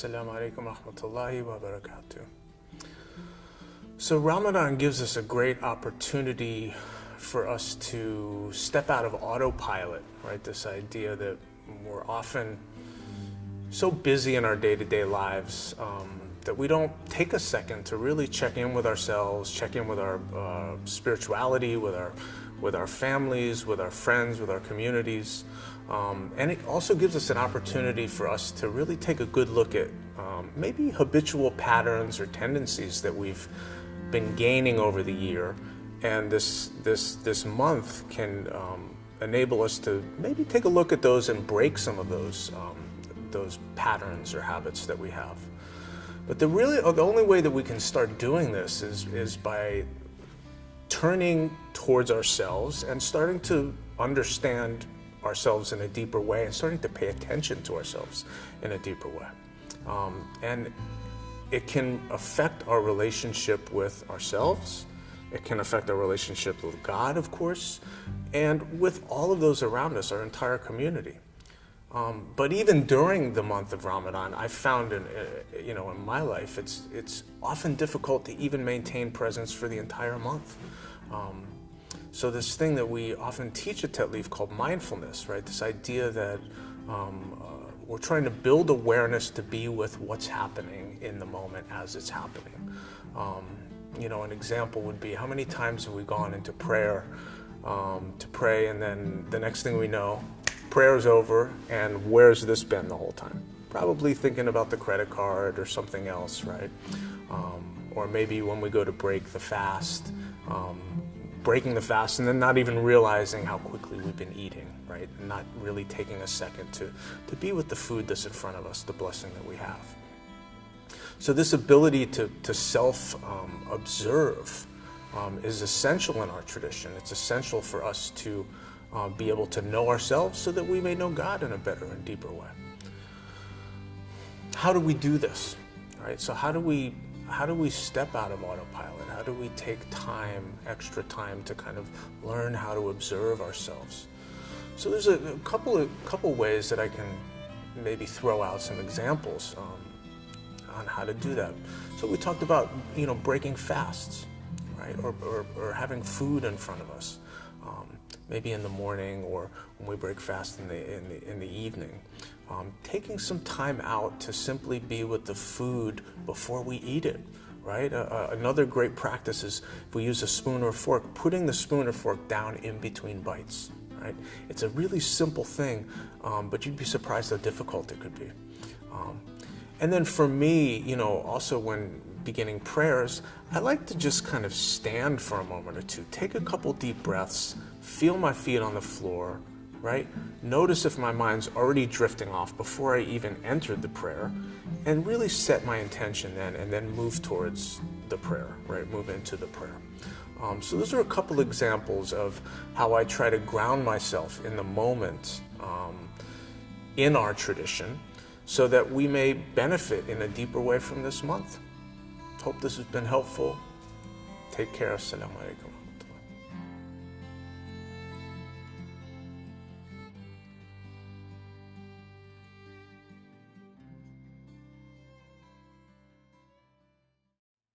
Assalamu alaikum wa rahmatullahi wa barakatuh. So Ramadan gives us a great opportunity for us to step out of autopilot, right? This idea that we're often so busy in our day-to-day lives that we don't take a second to really check in with ourselves, check in with our spirituality, with our families, with our friends, with our communities. And it also gives us an opportunity for us to really take a good look at maybe habitual patterns or tendencies that we've been gaining over the year. And this month can enable us to maybe take a look at those and break some of those patterns or habits that we have. But the only way that we can start doing this is by turning towards ourselves and starting to understand ourselves in a deeper way and starting to pay attention to ourselves in a deeper way. And it can affect our relationship with ourselves. It can affect our relationship with God, of course, and with all of those around us, our entire community. But even during the month of Ramadan, I found in my life, it's often difficult to even maintain presence for the entire month. So this thing that we often teach at Tetleaf called mindfulness, right? This idea that we're trying to build awareness to be with what's happening in the moment as it's happening. An example would be, how many times have we gone into prayer to pray, and then the next thing we know, prayer's over, and where's this been the whole time? Probably thinking about the credit card or something else, right? Or maybe when we go to break the fast, breaking the fast and then not even realizing how quickly we've been eating, right? And not really taking a second to be with the food that's in front of us, the blessing that we have. So this ability to self-observe is essential in our tradition. It's essential for us to be able to know ourselves so that we may know God in a better and deeper way. How do we do this? All right, so how do we step out of autopilot? How do we take extra time to kind of learn how to observe ourselves? So there's a couple ways that I can maybe throw out some examples on how to do that. So we talked about breaking fasts, right? Or having food in front of us, maybe in the morning or when we break fast in the evening. Taking some time out to simply be with the food before we eat it, right? Another great practice is, if we use a spoon or a fork, putting the spoon or fork down in between bites, right? It's a really simple thing, but you'd be surprised how difficult it could be. And then for me, also when beginning prayers, I like to just kind of stand for a moment or two, take a couple deep breaths, feel my feet on the floor, right? Notice if my mind's already drifting off before I even entered the prayer, and really set my intention then, and then move towards the prayer, right? Move into the prayer. So those are a couple examples of how I try to ground myself in the moment in our tradition, so that we may benefit in a deeper way from this month. Hope this has been helpful. Take care. Assalamu alaikum.